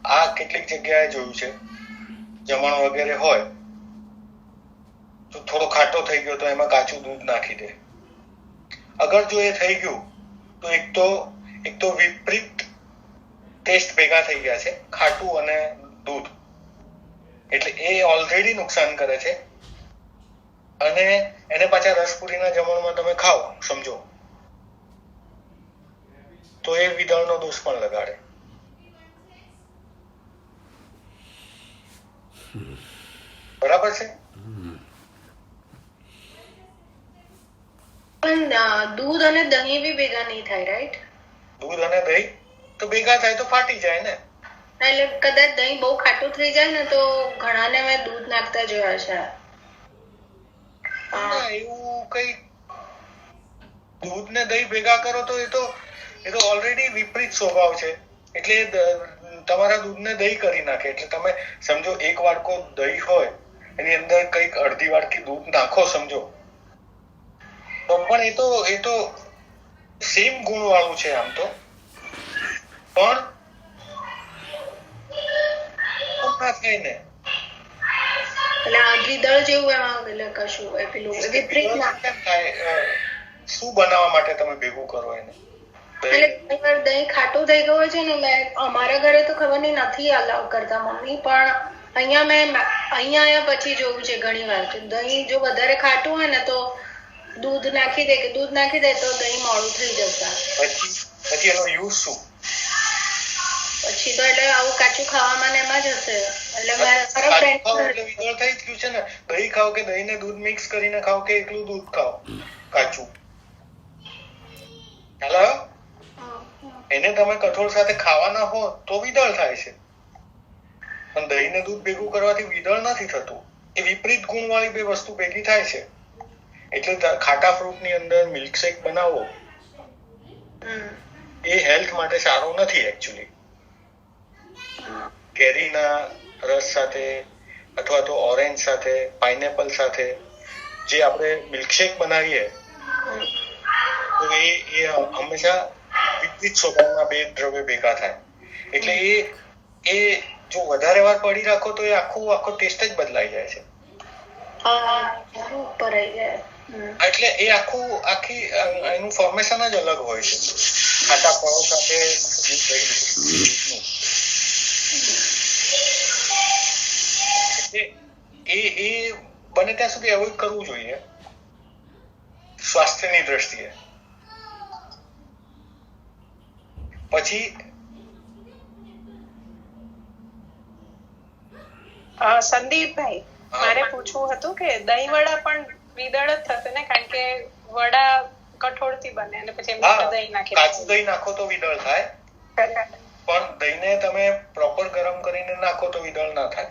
આ કેટલીક જગ્યાએ જોયું છે, જમણ વગેરે હોય તો થોડો ખાટો થઈ ગયો તો એમાં કાચું દૂધ નાખી દે. અગર જો એ થઈ ગયું તો એક તો વિપરીત ટેસ્ટ ભેગા થઈ ગયા છે, ખાટું અને દૂધ. એટલે એ ઓલરેડી નુકસાન કરે છે. અને એને પાછા રસપુરીના જમણમાં તમે ખાઓ, સમજો, તો એ વિદળનો દોષ પણ લગાડે. બરાબર છે? પણ દૂધ અને દહીં બી ભેગા નહીં થાય, રાઈટ? દૂધ અને દહીં તો ભેગા થાય તો ફાટી જાય ને. એટલે કદાચ દહીં બહુ ખાટું થઈ જાય ને તો ઘણાને મેં દૂધ નાખતા જોયા છે. ના, એવું કઈ દૂધ ને દહીં ભેગા કરો તો એ તો ઓલરેડી વિપરીત સ્વભાવ છે. એટલે તમારા દૂધને દહીં કરી નાખે. એટલે તમે સમજો, એક વાડકો દહીં હોય, એની અંદર કઈક અડધી વાડકી દૂધ નાખો, સમજો, તો પણ એ તો સેમ ગુણ વાળું છે આમ તો, પણ ના થાય ને. એટલે આ દ્વિદળ જેવું એમાં એટલે કશું પેલું વિપરીત ના કેમ થાય? શું બનાવવા માટે તમે ભેગું કરો એને? એટલે ઘણી વાર દહીં ખાટું થઈ ગયું હોય છે ને. મેં અમારા ઘરે તો ખબર નહીં નથી અલાવ કરતા મમ્મી, પણ અહીંયા આવ્યા પછી જોયું છે ઘણી વાર કે દહીં જો વધારે ખાટું હોય ને તો દૂધ નાખી દે તો દહીં મોડું થઈ જશે. પછી એનો યુઝ શું? પછી તો એટલે આવું કાચું ખાવામાં ને એમાં જ હશે. એટલે મારા ફ્રેન્ડ એટલે વિદળ થઈ જ ગયું છે ને. દહીં ખાઓ કે દહીં ને દૂધ મિક્સ કરીને ખાઓ કે એકલું દૂધ ખાઓ કાચું, હેલો, એને તમે કઠોળ સાથે ખાવાના હો તો વિદળ થાય છે. પણ દહીં ને દૂધ ભેગું કરવાથી વિદળ નથી થતું. એ વિપરીત ગુણ વાળી બે વસ્તુ ભેગી થાય છે. એટલે ખાટા ફ્રૂટ ની અંદર મિલ્કશેક બનાવો એ હેલ્થ માટે સારું નથી એકચ્યુઅલી. કેરીના રસ સાથે અથવા તો ઓરેન્જ સાથે, પાઇનેપલ સાથે જે આપણે મિલ્કશેક બનાવીએ તો એ હંમેશા વિપરીત સ્વભાવના બે દ્રવ્ય ભેગા થાય. એટલે એ જો વધારે વાર પડી રાખો તો એ આખો ટેસ્ટ જ બદલાઈ જાય છે. ઉપર આવી જાય. એટલે એ આખી એનું ફોર્મેશન જ અલગ હોય છે. ખાટા ફળો સાથે એ બને ત્યાં સુધી એવોઇડ કરવું જોઈએ સ્વાસ્થ્યની દ્રષ્ટિએ. પછી સંદીપભાઈ, મારે પૂછવું હતું કે દહીં વડા પણ વિદળ જ થશે ને, કારણ કે વડા કઠોળથી બને અને પછી એમાં હા, દહીં નાખી કાચું દહીં નાખો તો વિદળ થાય, પણ દહીંને તમે પ્રોપર ગરમ કરીને નાખો તો વિદળ ના થાય.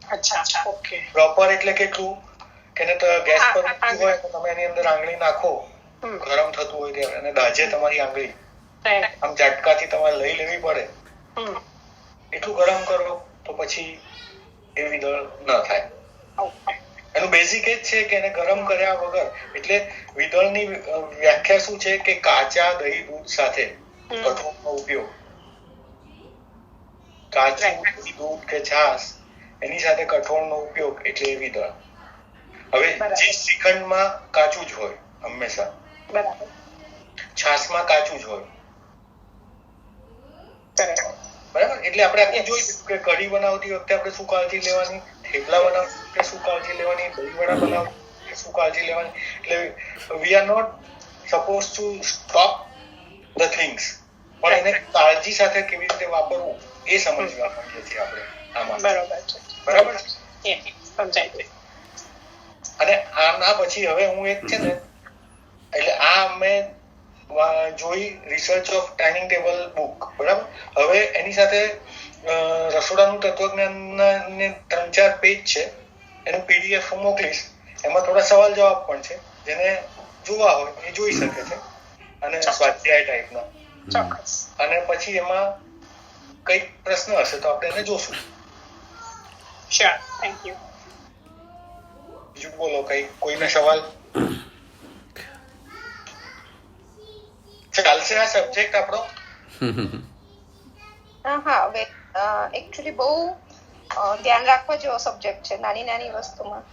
અચ્છા, ઓકે. પ્રોપર એટલે કેટલું કે ને તો ગેસ પર મૂક્યું હોય તો તમે એની અંદર આંગળી નાખો, ગરમ થતું હોય ત્યારે, અને દાજે તમારી આંગળી, આમ ઝટકાથી તમારે લઈ લેવી પડે, એટલું ગરમ કરો તો પછી એ વિદળ ના થાય. એનું બેઝિક એ જ છે કે એને ગરમ કર્યા વગર, એટલે વિદળની વ્યાખ્યા શું છે કે કાચા દહીં દૂધ સાથે કઠોળનો ઉપયોગ, કાચું દૂધ કે છાશ એની સાથે કઠોળનો ઉપયોગ એટલે એ વિદળ. હવે જે શ્રીખંડમાં કાચું જ હોય હંમેશા, છાશમાં કાચું જ હોય, બરાબર. એટલે આપણે આખી જોઈશું કે કઢી બનાવતી વખતે આપણે શું કાળજી લેવાની, થેપલા બનાવતી વખતે શું કાળજી લેવાની, દહીં વડા બનાવતી વખતે શું કાળજી લેવાની. એટલે we are not suppose to stop the things, પણ એને કાળજી સાથે કેવી રીતે વાપરવું એ સમજવા માંગીએ છીએ આપણે આમાં. બરાબર છે, સમજાય. અને આના પછી હવે હું એક છે ને, એટલે આ મેં જોઈ research of dining table book, બરાબર. હવે એની સાથે રસોડાનું તત્વજ્ઞાન ને 3-4 પેજ છે, એનું PDF હું મોકલીશ. એમાં થોડા સવાલ જવાબ પણ છે, જેને જોવા હોય એ જોઈ શકે છે, અને સ્વાધ્યાય ટાઈપના. અને પછી એમાં કઈક પ્રશ્ન હશે તો આપણે એને જોશું. Sure, thank you. બીજું બોલો, કઈ કોઈને સવાલ? ચાલશે આ સબ્જેક્ટ આપણો? હા, હવે એકચ્યુઅલી બહુ ધ્યાન રાખવા જેવો સબ્જેક્ટ છે, નાની નાની વસ્તુમાં.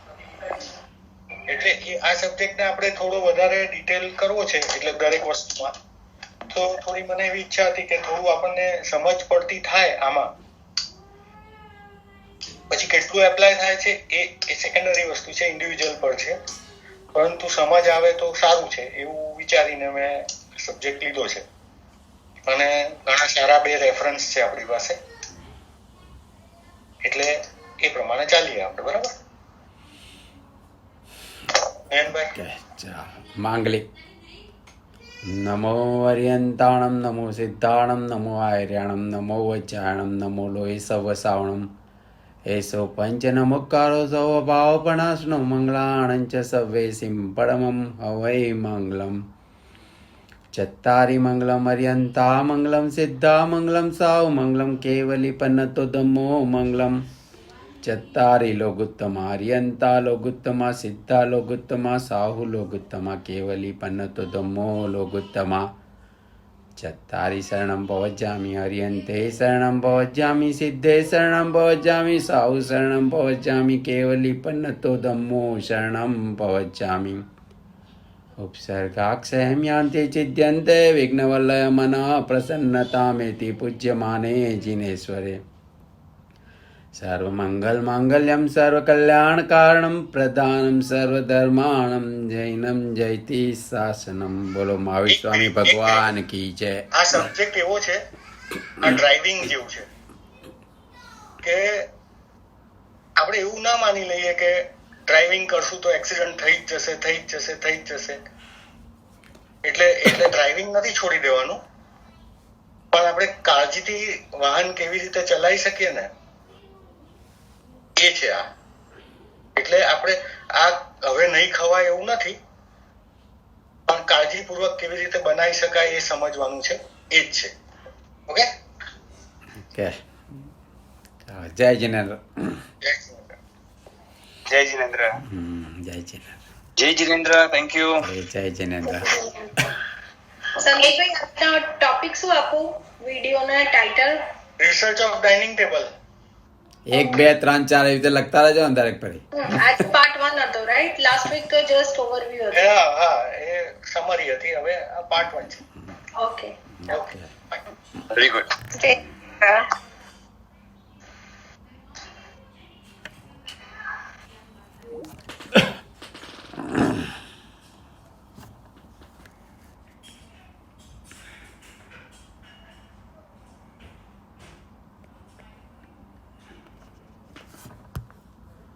એટલે આ સબ્જેક્ટને આપણે થોડો વધારે ડિટેલ કરવો છે, એટલે દરેક વસ્તુમાં તો થોડી મને એવી ઈચ્છા હતી કે થોડું આપણને સમજ પડતી થાય આમાં. પછી કેટલું એપ્લાય થાય છે એ સેકન્ડરી વસ્તુ છે, ઇન્ડિવિજ્યુઅલ પર છે, પરંતુ સમજ આવે તો સારું છે એવું વિચારીને મેં સબ્જેક્ટ લીધો છે. અને ઘણા સારા 2 રેફરન્સ છે આપણી પાસે, એટલે એ પ્રમાણે ચાલીએ આપણે. બરાબર માંગલિક. નમો અર્યંતાણમ, નમો સિદ્ધાણમ, નમો આર્યાણમ, નમો વૈચાણમ, નમો લોહી સવસાવણમ, એસો પંચ નમોકારો સૌ ભાવપણાસનો મંગલાણં ચ સવ્વે સિંપડમમ હવૈ મંગલમ. ચત્તારી મંગલમ અર્યંતા મંગલમ, સિદ્ધા મંગલમ, સાવ મંગલમ, કેવલી પન્નતો ધમ્મો મંગલમ. ચત્તારી લોગુત્તમા અર્યંતા લોગુત્તમા, સિદ્ધા લોગુત્તમા, સાહુ લોગુત્તમા, કેવલી પન્નતો ધમ્મો લોગુત્તમા. ચત્તારી શરણમ ભવજ્જામિ, અર્યન્તે શરણમ ભવજ્જામિ, સિદ્ધે શરણમ ભવજ્જામિ, સાહુ શરણમ ભવજ્જામિ, કેવલી પન્નતો ધમ્મો શરણમ ભવજ્જામિ. ઉપસર્ગાક્ષયમ યાન્તિ ચિદ્યન્તે વિઘ્નવલ્લય મનઃ પ્રસન્નતામેતિ પૂજ્યમાને જિનેશ્વરે. સર્વમંગલ માંગલ્યમ સર્વકલ્યાણકારણમ પ્રધાનમ સર્વધર્માણમ જૈનમ જયતિ શાસનમ. બોલો મહાવીર સ્વામી ભગવાન કી જય. આ સબ્જેક્ટ એવો છે, આ ડ્રાઇવિંગ જેવું છે કે આપણે એવું ના માની લઈએ કે ડ્રાઇવિંગ કરશું તો એક્સિડન્ટ થઈ જ જશે, થઈ જ જશે, થઈ જ જશે. એટલે ડ્રાઇવિંગ નથી છોડી દેવાનું, પણ આપણે કાળજીથી વાહન કેવી રીતે ચલાવી શકીએ ને એ છે આ. એટલે આપણે આ હવે નહીં ખવાય એવું નથી, પણ કાળજીપૂર્વક કેવી રીતે બનાવી શકાય એ સમજવાનું છે, એ જ છે. ઓકે, જય જિનેન્દ્ર. જય જિનેન્દ્ર. જય જિનેન્દ્ર. જય જિનેન્દ્ર, થેન્ક યુ. જય જિનેન્દ્ર. સંદીપભાઈ, આપનો ટોપિક શું આપું? વિડીયોના title research of dining table. 1, 2, 3, 4 એવી રીતે લખતા રહેજો ને દરેક પડી. આજ પાર્ટ 1 હતો, રાઈટ? લાસ્ટ વીક તો જસ્ટ ઓવરવ્યુ હતો. હા, એ સમરી હતી, હવે આ પાર્ટ 1 છે. Okay, okay, very good.